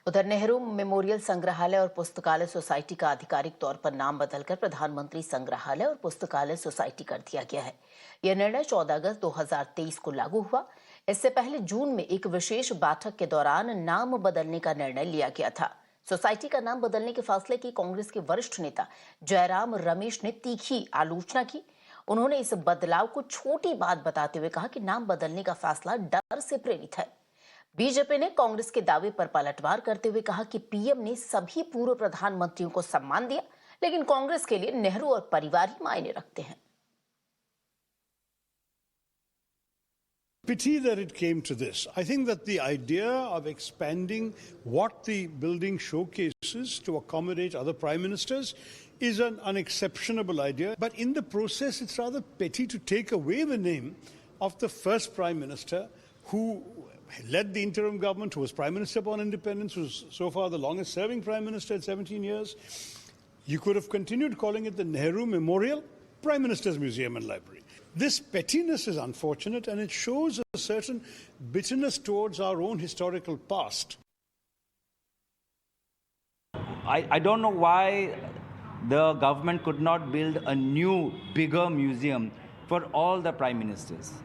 उधर नेहरू मेमोरियल संग्रहालय और पुस्तकालय सोसाइटी का आधिकारिक तौर पर नाम बदलकर प्रधानमंत्री संग्रहालय और पुस्तकालय सोसाइटी कर दिया गया है। यह निर्णय 14 अगस्त 2023 को लागू हुआ। इससे पहले जून में एक विशेष बैठक के दौरान नाम बदलने का निर्णय लिया गया था। सोसाइटी का नाम बदलने के फैसले की कांग्रेस के वरिष्ठ नेता जयराम रमेश ने तीखी आलोचना की। उन्होंने इस बदलाव को छोटी बात बताते हुए कहा कि नाम बदलने का फैसला डर से प्रेरित है। बीजेपी ने कांग्रेस के दावे पर पलटवार करते हुए कहा कि पीएम ने सभी पूर्व प्रधानमंत्रियों को सम्मान दिया, लेकिन कांग्रेस के लिए नेहरू और परिवार ही मायने रखते हैं। Pity that it came to this. I think that the idea of expanding what the building showcases to accommodate other prime ministers is an unexceptionable idea. But in the process, it's rather petty to take away the name of the first prime minister who led the interim government, who was prime minister upon independence, who was so far the longest serving prime minister at 17 years. You could have continued calling it the Nehru Memorial Prime Minister's Museum and Library. This pettiness is unfortunate, and it shows a certain bitterness towards our own historical past. I don't know why the government could not build a new, bigger museum for all the prime ministers.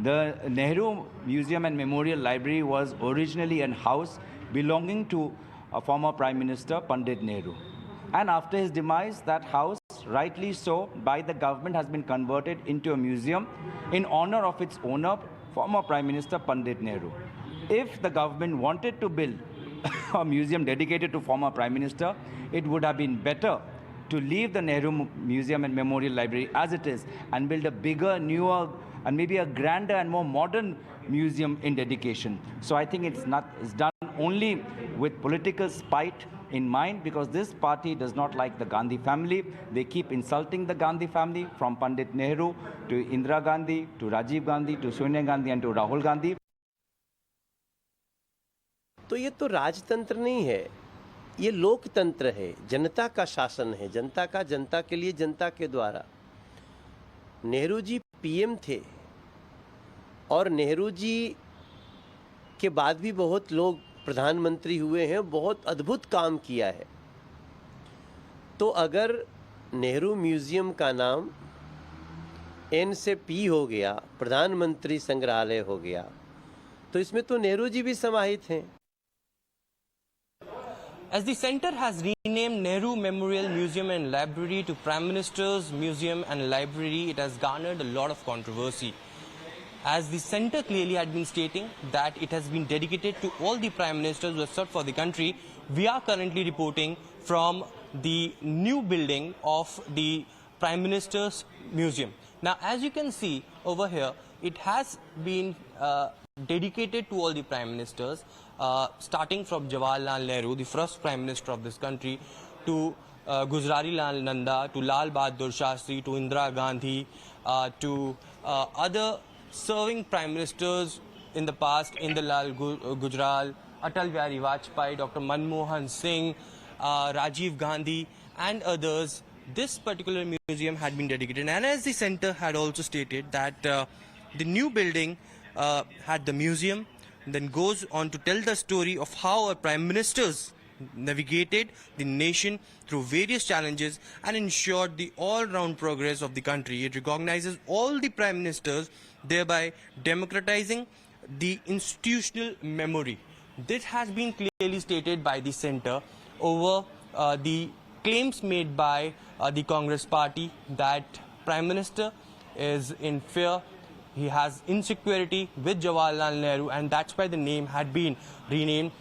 The Nehru Museum and Memorial Library was originally a house belonging to a former Prime Minister, Pandit Nehru. And after his demise, that house, rightly so, by the government has been converted into a museum in honor of its owner, former Prime Minister, Pandit Nehru. If the government wanted to build a museum dedicated to former Prime Minister, it would have been better to leave the Nehru Museum and Memorial Library as it is and build a bigger, newer, and maybe a grander and more modern museum in dedication. So I think it's done only with political spite in mind, because this party does not like the Gandhi family. They keep insulting the Gandhi family, from Pandit Nehru to Indira Gandhi to Rajiv Gandhi to Sonia Gandhi and to Rahul Gandhi. तो ये तो राजतंत्र नहीं है, ये लोकतंत्र है, जनता का शासन है, जनता का जनता के लिए, जनता के द्वारा। नेहरू जी पीएम थे और नेहरू जी के बाद भी बहुत लोग प्रधानमंत्री हुए हैं, बहुत अद्भुत काम किया है। तो अगर नेहरू म्यूजियम का नाम एन से पी हो गया, प्रधानमंत्री संग्रहालय हो गया, तो इसमें तो नेहरू जी भी समाहित हैं। As the centre has renamed Nehru Memorial Museum and Library to Prime Minister's Museum and Library, it has garnered a lot of controversy. As the centre clearly had been stating that it has been dedicated to all the Prime Ministers who have served for the country, we are currently reporting from the new building of the Prime Minister's Museum. Now, as you can see over here, it has been dedicated to all the Prime Ministers, starting from Jawaharlal Nehru, the first Prime Minister of this country, to Gujrari Lal Nanda, to Lal Bahadur Shastri, to Indira Gandhi, to other serving Prime Ministers in the past, Indira Gujral, Atal Bihari Vajpayee, Dr. Manmohan Singh, Rajiv Gandhi and others. This particular museum had been dedicated, and as the centre had also stated that the new building had the museum, then goes on to tell the story of how our prime ministers navigated the nation through various challenges and ensured the all-round progress of the country. It recognizes all the prime ministers, thereby democratizing the institutional memory. This has been clearly stated by the centre over the claims made by the Congress party that Prime Minister is in fear. He has insecurity with Jawaharlal Nehru, and that's why the name had been renamed